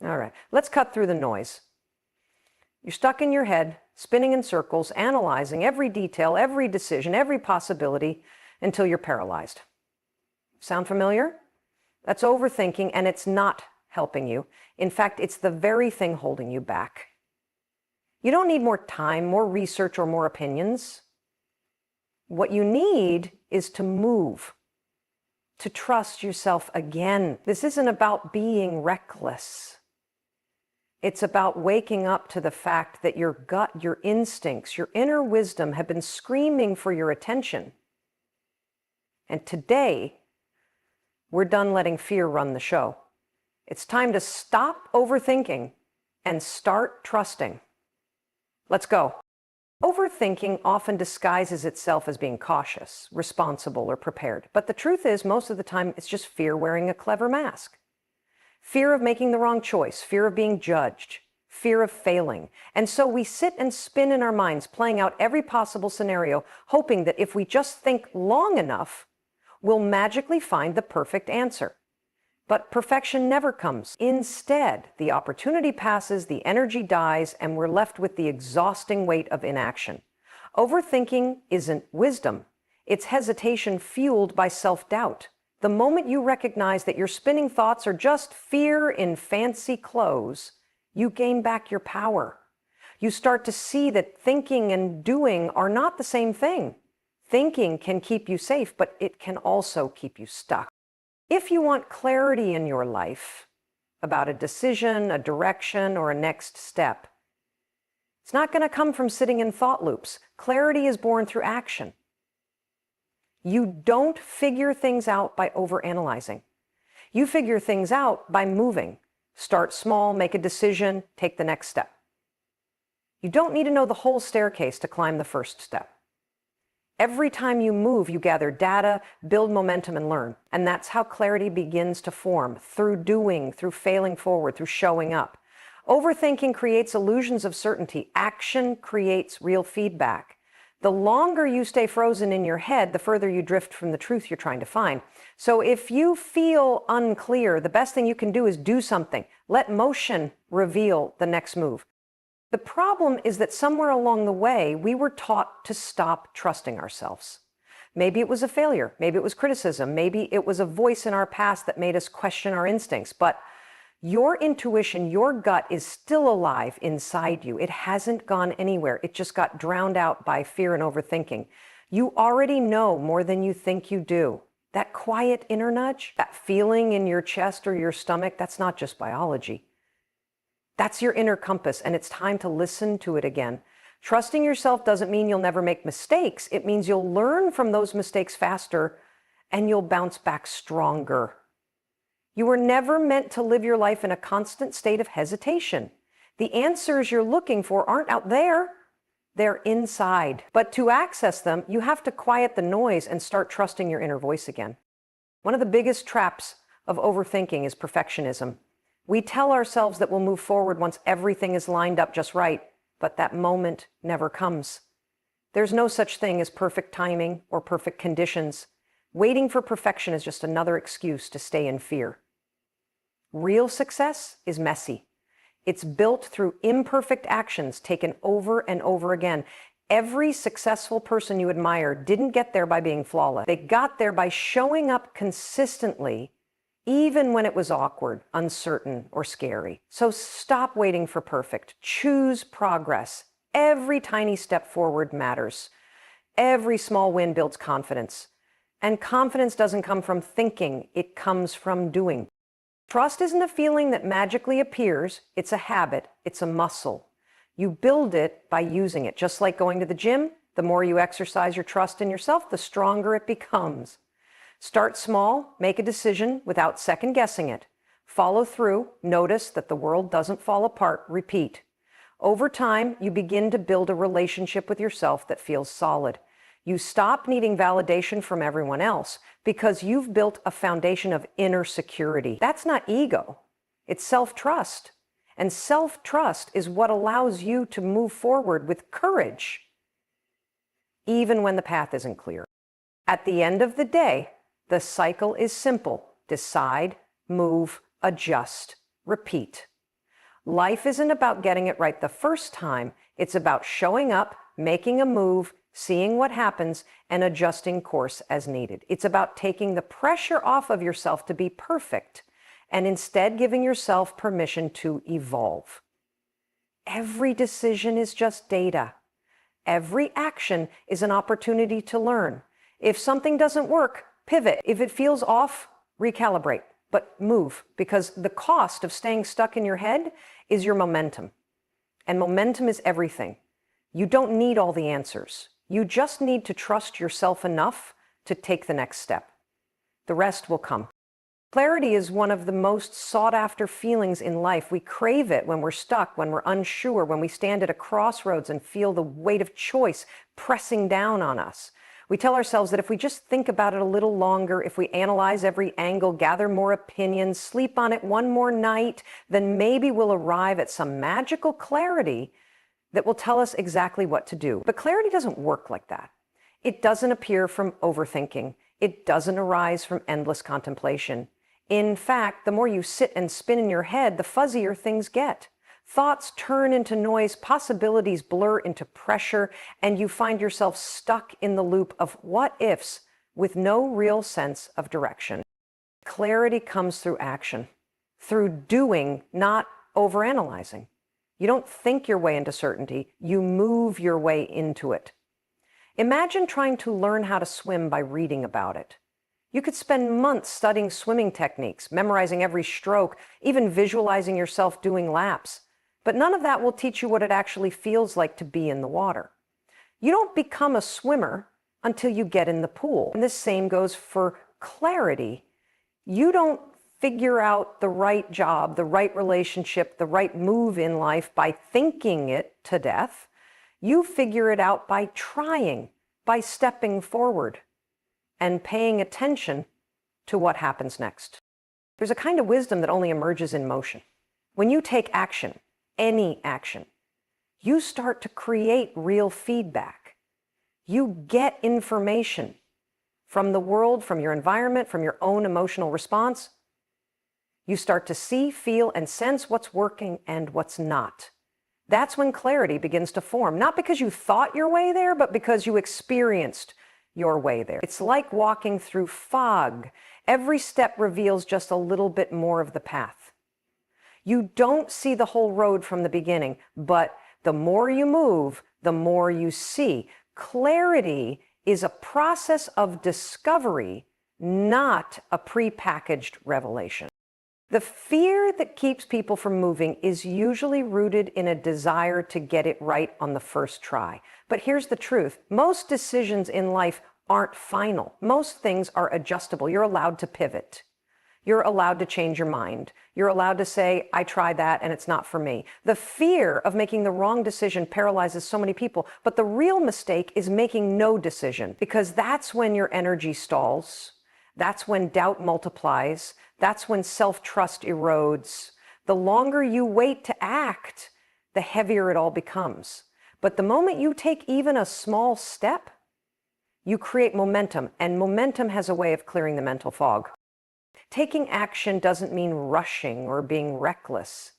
All right, let's cut through the noise. You're stuck in your head, spinning in circles, analyzing every detail, every decision, every possibility until you're paralyzed. Sound familiar? That's overthinking, and it's not helping you. In fact, it's the very thing holding you back. You don't need more time, more research, or more opinions. What you need is to move, to trust yourself again. This isn't about being reckless. It's about waking up to the fact that your gut, your instincts, your inner wisdom have been screaming for your attention. And today, we're done letting fear run the show. It's time to stop overthinking and start trusting. Let's go. Overthinking often disguises itself as being cautious, responsible, or prepared. But the truth is, most of the time, it's just fear wearing a clever mask. Fear of making the wrong choice, fear of being judged, fear of failing. And so we sit and spin in our minds, playing out every possible scenario, hoping that if we just think long enough, we'll magically find the perfect answer. But perfection never comes. Instead, the opportunity passes, the energy dies, and we're left with the exhausting weight of inaction. Overthinking isn't wisdom. It's hesitation fueled by self-doubt. The moment you recognize that your spinning thoughts are just fear in fancy clothes, you gain back your power. You start to see that thinking and doing are not the same thing. Thinking can keep you safe, but it can also keep you stuck. If you want clarity in your life about a decision, a direction, or a next step, it's not going to come from sitting in thought loops. Clarity is born through action. You don't figure things out by overanalyzing. You figure things out by moving. Start small, make a decision, take the next step. You don't need to know the whole staircase to climb the first step. Every time you move, you gather data, build momentum, and learn. And that's how clarity begins to form, through doing, through failing forward, through showing up. Overthinking creates illusions of certainty. Action creates real feedback. The longer you stay frozen in your head, the further you drift from the truth you're trying to find. So if you feel unclear, the best thing you can do is do something. Let motion reveal the next move. The problem is that somewhere along the way, we were taught to stop trusting ourselves. Maybe it was a failure. Maybe it was criticism. Maybe it was a voice in our past that made us question our instincts. But your intuition, your gut is still alive inside you. It hasn't gone anywhere. It just got drowned out by fear and overthinking. You already know more than you think you do. That quiet inner nudge, that feeling in your chest or your stomach, that's not just biology. That's your inner compass, and it's time to listen to it again. Trusting yourself doesn't mean you'll never make mistakes. It means you'll learn from those mistakes faster, and you'll bounce back stronger. You were never meant to live your life in a constant state of hesitation. The answers you're looking for aren't out there. They're inside. But to access them, you have to quiet the noise and start trusting your inner voice again. One of the biggest traps of overthinking is perfectionism. We tell ourselves that we'll move forward once everything is lined up just right, but that moment never comes. There's no such thing as perfect timing or perfect conditions. Waiting for perfection is just another excuse to stay in fear. Real success is messy. It's built through imperfect actions taken over and over again. Every successful person you admire didn't get there by being flawless. They got there by showing up consistently, even when it was awkward, uncertain, or scary. So stop waiting for perfect. Choose progress. Every tiny step forward matters. Every small win builds confidence. And confidence doesn't come from thinking, it comes from doing. Trust isn't a feeling that magically appears, it's a habit, it's a muscle. You build it by using it. Just like going to the gym, the more you exercise your trust in yourself, the stronger it becomes. Start small, make a decision without second guessing it. Follow through, notice that the world doesn't fall apart, repeat. Over time, you begin to build a relationship with yourself that feels solid. You stop needing validation from everyone else because you've built a foundation of inner security. That's not ego, it's self-trust. And self-trust is what allows you to move forward with courage, even when the path isn't clear. At the end of the day, the cycle is simple. Decide, move, adjust, repeat. Life isn't about getting it right the first time. It's about showing up, making a move, seeing what happens, and adjusting course as needed. It's about taking the pressure off of yourself to be perfect and instead giving yourself permission to evolve. Every decision is just data. Every action is an opportunity to learn. If something doesn't work, pivot. If it feels off, recalibrate, but move, because the cost of staying stuck in your head is your momentum. And momentum is everything. You don't need all the answers. You just need to trust yourself enough to take the next step. The rest will come. Clarity is one of the most sought-after feelings in life. We crave it when we're stuck, when we're unsure, when we stand at a crossroads and feel the weight of choice pressing down on us. We tell ourselves that if we just think about it a little longer, if we analyze every angle, gather more opinions, sleep on it one more night, then maybe we'll arrive at some magical clarity that will tell us exactly what to do. But clarity doesn't work like that. It doesn't appear from overthinking. It doesn't arise from endless contemplation. In fact, the more you sit and spin in your head, the fuzzier things get. Thoughts turn into noise, possibilities blur into pressure, and you find yourself stuck in the loop of what-ifs with no real sense of direction. Clarity comes through action, through doing, not overanalyzing. You don't think your way into certainty, you move your way into it. Imagine trying to learn how to swim by reading about it. You could spend months studying swimming techniques, memorizing every stroke, even visualizing yourself doing laps. But none of that will teach you what it actually feels like to be in the water. You don't become a swimmer until you get in the pool. And the same goes for clarity. You don't figure out the right job, the right relationship, the right move in life by thinking it to death. You figure it out by trying, by stepping forward, and paying attention to what happens next. There's a kind of wisdom that only emerges in motion. When you take action, any action, you start to create real feedback. You get information from the world, from your environment, from your own emotional response. You start to see, feel, and sense what's working and what's not. That's when clarity begins to form, not because you thought your way there, but because you experienced your way there. It's like walking through fog. Every step reveals just a little bit more of the path. You don't see the whole road from the beginning, but the more you move, the more you see. Clarity is a process of discovery, not a prepackaged revelation. The fear that keeps people from moving is usually rooted in a desire to get it right on the first try. But here's the truth. Most decisions in life aren't final. Most things are adjustable. You're allowed to pivot. You're allowed to change your mind. You're allowed to say, I tried that and it's not for me. The fear of making the wrong decision paralyzes so many people, but the real mistake is making no decision, because that's when your energy stalls. That's when doubt multiplies. That's when self-trust erodes. The longer you wait to act, the heavier it all becomes. But the moment you take even a small step, you create momentum, and momentum has a way of clearing the mental fog. Taking action doesn't mean rushing or being reckless.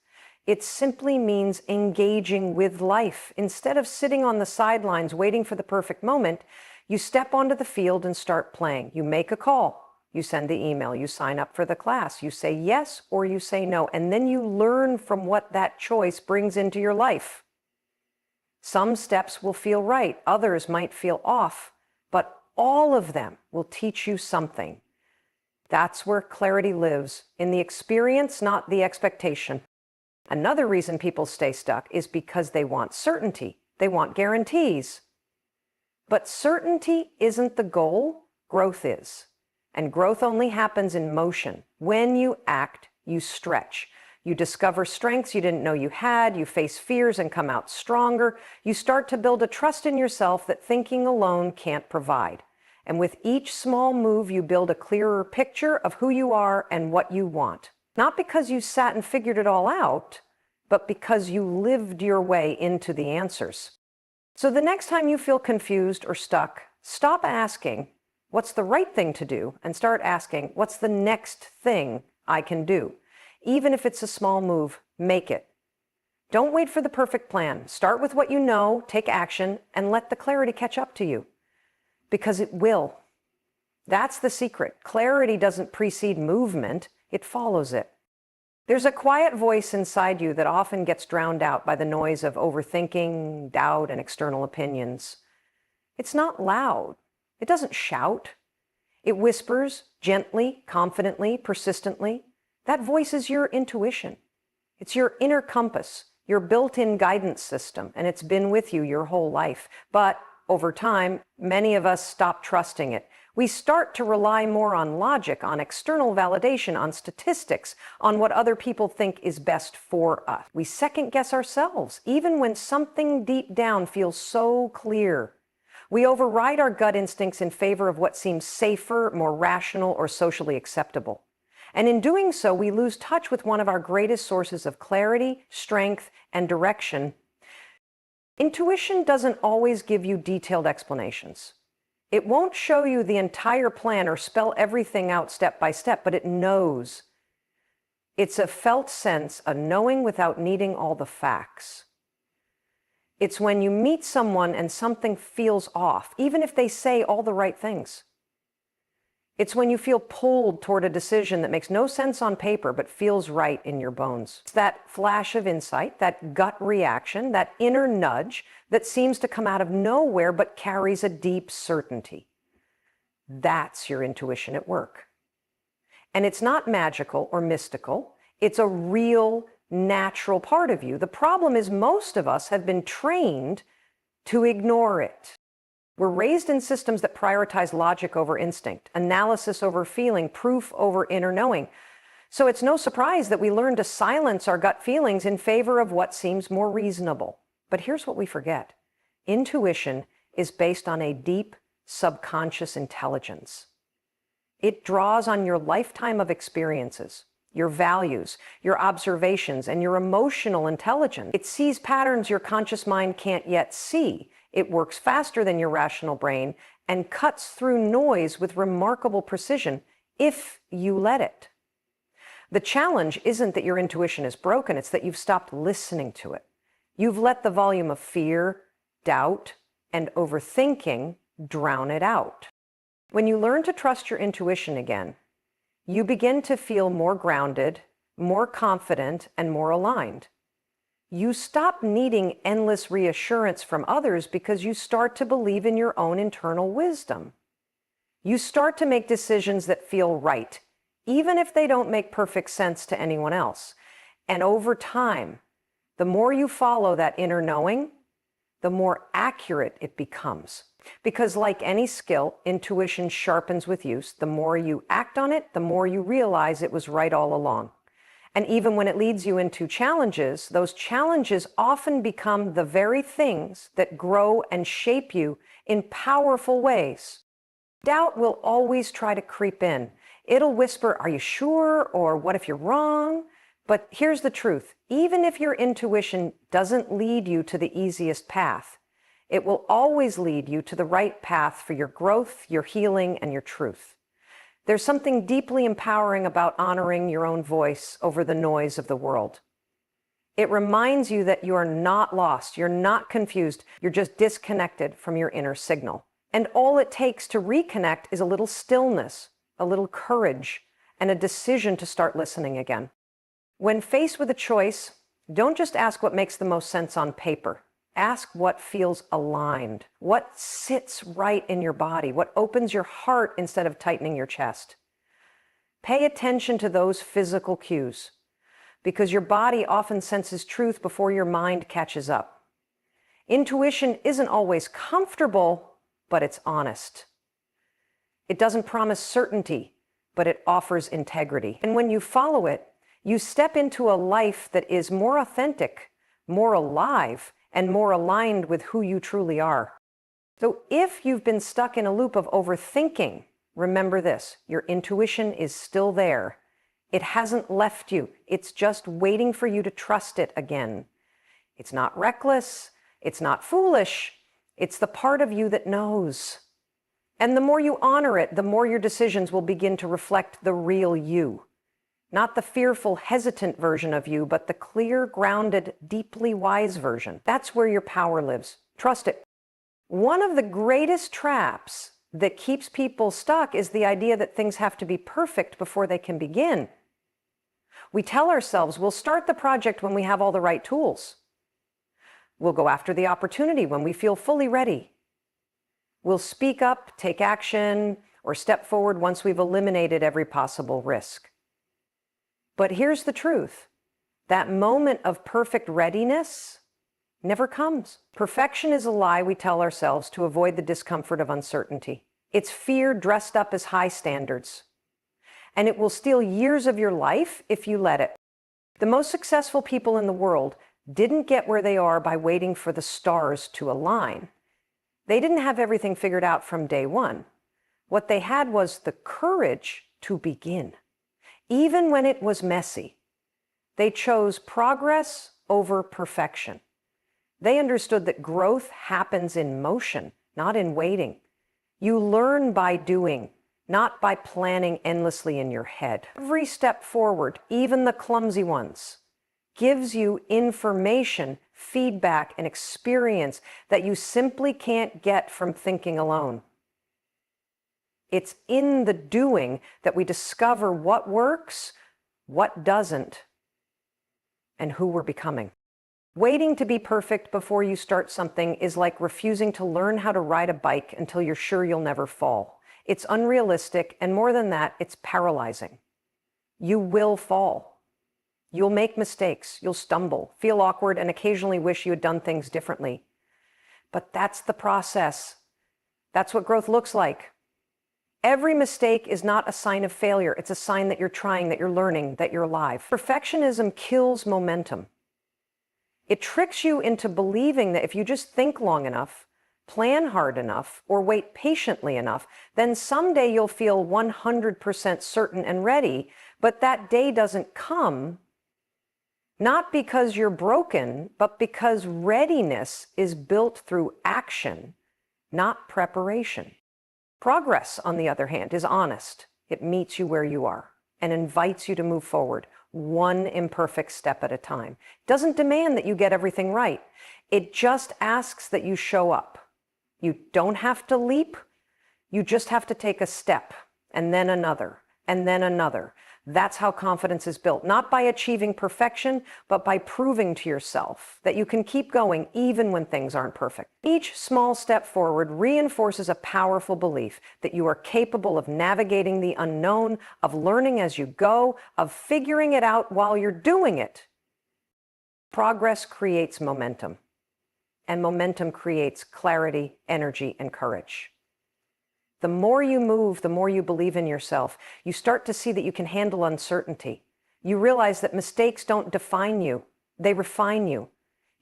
It simply means engaging with life. Instead of sitting on the sidelines waiting for the perfect moment, you step onto the field and start playing. You make a call. You send the email, you sign up for the class, you say yes or you say no, and then you learn from what that choice brings into your life. Some steps will feel right, others might feel off, but all of them will teach you something. That's where clarity lives, in the experience, not the expectation. Another reason people stay stuck is because they want certainty. They want guarantees. But certainty isn't the goal, growth is. And growth only happens in motion. When you act, you stretch. You discover strengths you didn't know you had. You face fears and come out stronger. You start to build a trust in yourself that thinking alone can't provide. And with each small move, you build a clearer picture of who you are and what you want. Not because you sat and figured it all out, but because you lived your way into the answers. So the next time you feel confused or stuck, stop asking, what's the right thing to do? And start asking, what's the next thing I can do? Even if it's a small move, make it. Don't wait for the perfect plan. Start with what you know, take action, and let the clarity catch up to you. Because it will. That's the secret. Clarity doesn't precede movement, it follows it. There's a quiet voice inside you that often gets drowned out by the noise of overthinking, doubt, and external opinions. It's not loud. It doesn't shout. It whispers gently, confidently, persistently. That voice is your intuition. It's your inner compass, your built-in guidance system, and it's been with you your whole life. But over time, many of us stop trusting it. We start to rely more on logic, on external validation, on statistics, on what other people think is best for us. We second-guess ourselves, even when something deep down feels so clear. We override our gut instincts in favor of what seems safer, more rational, or socially acceptable. And in doing so, we lose touch with one of our greatest sources of clarity, strength, and direction. Intuition doesn't always give you detailed explanations. It won't show you the entire plan or spell everything out step by step, but it knows. It's a felt sense, a knowing without needing all the facts. It's when you meet someone and something feels off, even if they say all the right things. It's when you feel pulled toward a decision that makes no sense on paper but feels right in your bones. It's that flash of insight, that gut reaction, that inner nudge that seems to come out of nowhere but carries a deep certainty. That's your intuition at work. And it's not magical or mystical. It's a real, natural part of you. The problem is most of us have been trained to ignore it. We're raised in systems that prioritize logic over instinct, analysis over feeling, proof over inner knowing. So it's no surprise that we learn to silence our gut feelings in favor of what seems more reasonable. But here's what we forget. Intuition is based on a deep subconscious intelligence. It draws on your lifetime of experiences, your values, your observations, and your emotional intelligence. It sees patterns your conscious mind can't yet see. It works faster than your rational brain and cuts through noise with remarkable precision if you let it. The challenge isn't that your intuition is broken, it's that you've stopped listening to it. You've let the volume of fear, doubt, and overthinking drown it out. When you learn to trust your intuition again, you begin to feel more grounded, more confident, and more aligned. You stop needing endless reassurance from others because you start to believe in your own internal wisdom. You start to make decisions that feel right, even if they don't make perfect sense to anyone else. And over time, the more you follow that inner knowing, the more accurate it becomes. Because like any skill, intuition sharpens with use. The more you act on it, the more you realize it was right all along. And even when it leads you into challenges, those challenges often become the very things that grow and shape you in powerful ways. Doubt will always try to creep in. It'll whisper, "Are you sure?" or "What if you're wrong?" But here's the truth. Even if your intuition doesn't lead you to the easiest path, it will always lead you to the right path for your growth, your healing, and your truth. There's something deeply empowering about honoring your own voice over the noise of the world. It reminds you that you are not lost, you're not confused, you're just disconnected from your inner signal. And all it takes to reconnect is a little stillness, a little courage, and a decision to start listening again. When faced with a choice, don't just ask what makes the most sense on paper. Ask what feels aligned, what sits right in your body, what opens your heart instead of tightening your chest. Pay attention to those physical cues, because your body often senses truth before your mind catches up. Intuition isn't always comfortable, but it's honest. It doesn't promise certainty, but it offers integrity. And when you follow it, you step into a life that is more authentic, more alive, and more aligned with who you truly are. So if you've been stuck in a loop of overthinking, remember this, your intuition is still there. It hasn't left you. It's just waiting for you to trust it again. It's not reckless. It's not foolish. It's the part of you that knows. And the more you honor it, the more your decisions will begin to reflect the real you. Not the fearful, hesitant version of you, but the clear, grounded, deeply wise version. That's where your power lives. Trust it. One of the greatest traps that keeps people stuck is the idea that things have to be perfect before they can begin. We tell ourselves we'll start the project when we have all the right tools. We'll go after the opportunity when we feel fully ready. We'll speak up, take action, or step forward once we've eliminated every possible risk. But here's the truth. That moment of perfect readiness never comes. Perfection is a lie we tell ourselves to avoid the discomfort of uncertainty. It's fear dressed up as high standards. And it will steal years of your life if you let it. The most successful people in the world didn't get where they are by waiting for the stars to align. They didn't have everything figured out from day one. What they had was the courage to begin. Even when it was messy, they chose progress over perfection. They understood that growth happens in motion, not in waiting. You learn by doing, not by planning endlessly in your head. Every step forward, even the clumsy ones, gives you information, feedback, and experience that you simply can't get from thinking alone. It's in the doing that we discover what works, what doesn't, and who we're becoming. Waiting to be perfect before you start something is like refusing to learn how to ride a bike until you're sure you'll never fall. It's unrealistic, and more than that, it's paralyzing. You will fall. You'll make mistakes, you'll stumble, feel awkward, and occasionally wish you had done things differently. But that's the process. That's what growth looks like. Every mistake is not a sign of failure. It's a sign that you're trying, that you're learning, that you're alive. Perfectionism kills momentum. It tricks you into believing that if you just think long enough, plan hard enough, or wait patiently enough, then someday you'll feel 100% certain and ready, but that day doesn't come, not because you're broken, but because readiness is built through action, not preparation. Progress, on the other hand, is honest. It meets you where you are and invites you to move forward, one imperfect step at a time. It doesn't demand that you get everything right. It just asks that you show up. You don't have to leap. You just have to take a step, and then another, and then another. That's how confidence is built, not by achieving perfection, but by proving to yourself that you can keep going even when things aren't perfect. Each small step forward reinforces a powerful belief that you are capable of navigating the unknown, of learning as you go, of figuring it out while you're doing it. Progress creates momentum, and momentum creates clarity, energy, and courage. The more you move, the more you believe in yourself. You start to see that you can handle uncertainty. You realize that mistakes don't define you, they refine you.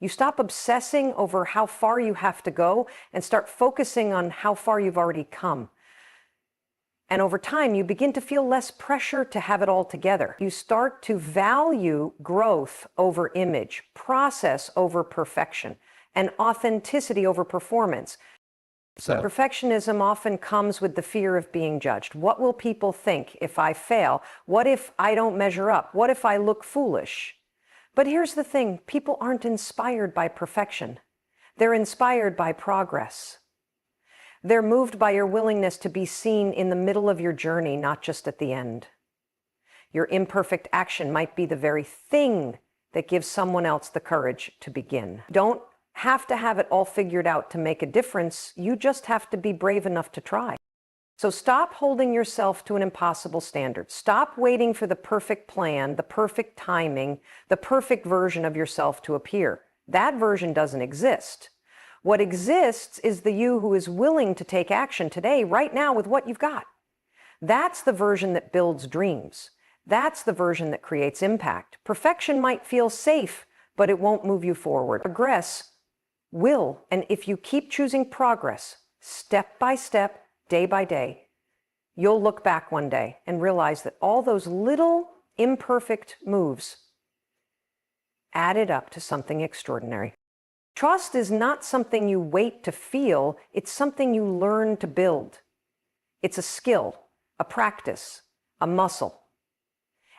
You stop obsessing over how far you have to go and start focusing on how far you've already come. And over time, you begin to feel less pressure to have it all together. You start to value growth over image, process over perfection, and authenticity over performance. Perfectionism often comes with the fear of being judged. What will people think if I fail? What if I don't measure up? What if I look foolish? But here's the thing, people aren't inspired by perfection. They're inspired by progress. They're moved by your willingness to be seen in the middle of your journey, not just at the end. Your imperfect action might be the very thing that gives someone else the courage to begin. Don't have to have it all figured out to make a difference. You just have to be brave enough to try. So stop holding yourself to an impossible standard. Stop waiting for the perfect plan, the perfect timing, the perfect version of yourself to appear. That version doesn't exist. What exists is the you who is willing to take action today, right now, with what you've got. That's the version that builds dreams. That's the version that creates impact. Perfection might feel safe, but it won't move you forward. Progress will, and if you keep choosing progress, step by step, day by day, you'll look back one day and realize that all those little imperfect moves added up to something extraordinary. Trust is not something you wait to feel, it's something you learn to build. It's a skill, a practice, a muscle.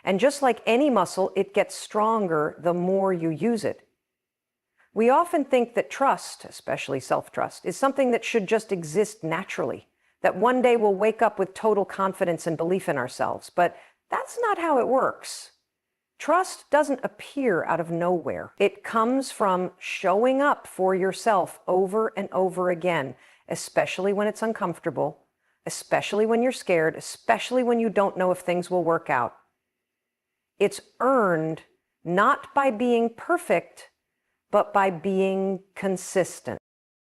And just like any muscle, it gets stronger the more you use it. We often think that trust, especially self-trust, is something that should just exist naturally, that one day we'll wake up with total confidence and belief in ourselves. But that's not how it works. Trust doesn't appear out of nowhere. It comes from showing up for yourself over and over again, especially when it's uncomfortable, especially when you're scared, especially when you don't know if things will work out. It's earned not by being perfect, but by being consistent.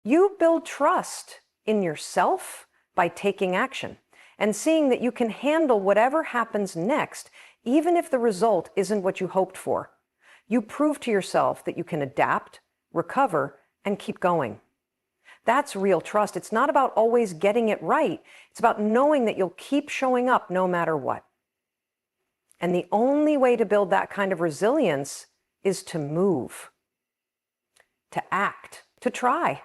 You build trust in yourself by taking action and seeing that you can handle whatever happens next, even if the result isn't what you hoped for. You prove to yourself that you can adapt, recover, and keep going. That's real trust. It's not about always getting it right. It's about knowing that you'll keep showing up no matter what. And the only way to build that kind of resilience is to move, to act, to try,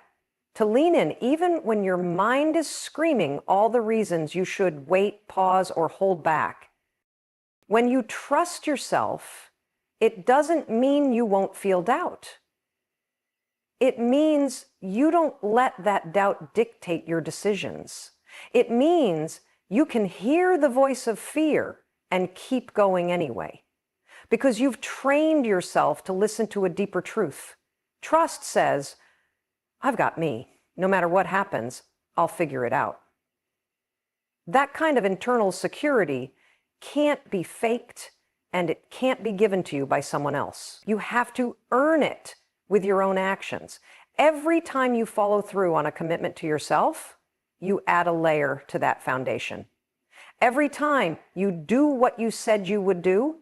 to lean in, even when your mind is screaming all the reasons you should wait, pause, or hold back. When you trust yourself, it doesn't mean you won't feel doubt. It means you don't let that doubt dictate your decisions. It means you can hear the voice of fear and keep going anyway, because you've trained yourself to listen to a deeper truth. Trust says, I've got me. No matter what happens, I'll figure it out. That kind of internal security can't be faked, and it can't be given to you by someone else. You have to earn it with your own actions. Every time you follow through on a commitment to yourself, you add a layer to that foundation. Every time you do what you said you would do,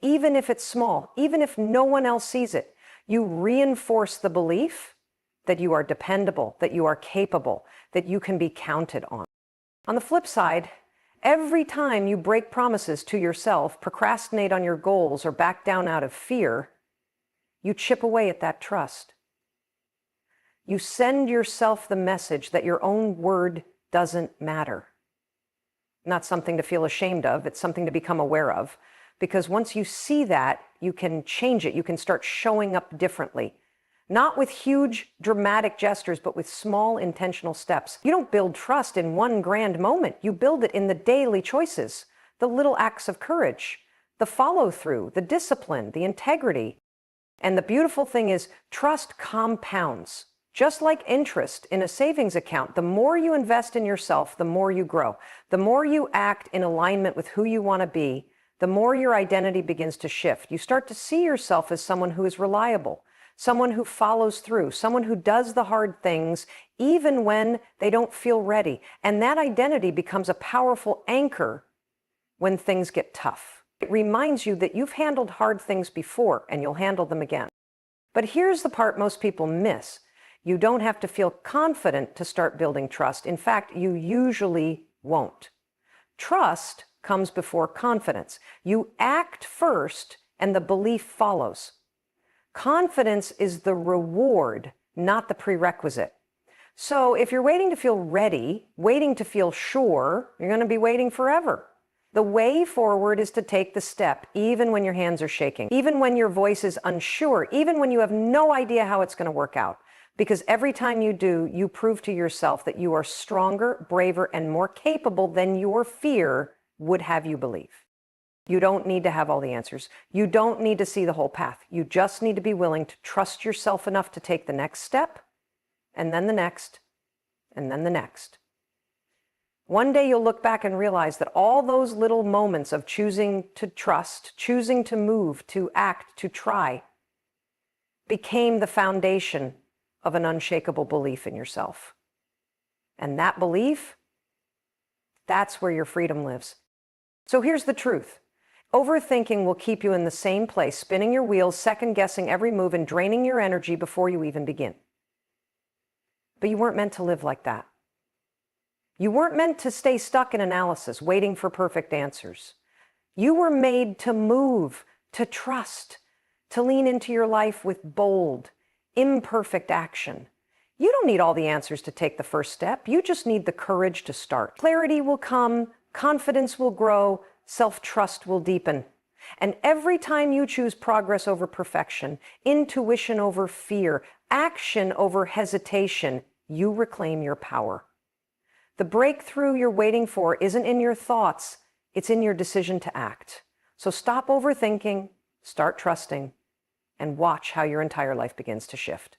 even if it's small, even if no one else sees it, you reinforce the belief that you are dependable, that you are capable, that you can be counted on. On the flip side, every time you break promises to yourself, procrastinate on your goals, or back down out of fear, you chip away at that trust. You send yourself the message that your own word doesn't matter. Not something to feel ashamed of, it's something to become aware of. Because once you see that, you can change it. You can start showing up differently. Not with huge, dramatic gestures, but with small, intentional steps. You don't build trust in one grand moment. You build it in the daily choices, the little acts of courage, the follow-through, the discipline, the integrity. And the beautiful thing is, trust compounds. Just like interest in a savings account, the more you invest in yourself, the more you grow. The more you act in alignment with who you want to be, the more your identity begins to shift. You start to see yourself as someone who is reliable, someone who follows through, someone who does the hard things even when they don't feel ready. And that identity becomes a powerful anchor when things get tough. It reminds you that you've handled hard things before and you'll handle them again. But here's the part most people miss. You don't have to feel confident to start building trust. In fact, you usually won't. Trust comes before confidence. You act first and the belief follows. Confidence is the reward, not the prerequisite. So if you're waiting to feel ready, waiting to feel sure, you're going to be waiting forever. The way forward is to take the step, even when your hands are shaking, even when your voice is unsure, even when you have no idea how it's going to work out. Because every time you do, you prove to yourself that you are stronger, braver, and more capable than your fear would have you believe. You don't need to have all the answers. You don't need to see the whole path. You just need to be willing to trust yourself enough to take the next step, and then the next, and then the next. One day you'll look back and realize that all those little moments of choosing to trust, choosing to move, to act, to try, became the foundation of an unshakable belief in yourself. And that belief, that's where your freedom lives. So here's the truth. Overthinking will keep you in the same place, spinning your wheels, second-guessing every move, and draining your energy before you even begin. But you weren't meant to live like that. You weren't meant to stay stuck in analysis, waiting for perfect answers. You were made to move, to trust, to lean into your life with bold, imperfect action. You don't need all the answers to take the first step. You just need the courage to start. Clarity will come, confidence will grow, self-trust will deepen. And every time you choose progress over perfection, intuition over fear, action over hesitation, you reclaim your power. The breakthrough you're waiting for isn't in your thoughts, it's in your decision to act. So stop overthinking, start trusting, and watch how your entire life begins to shift.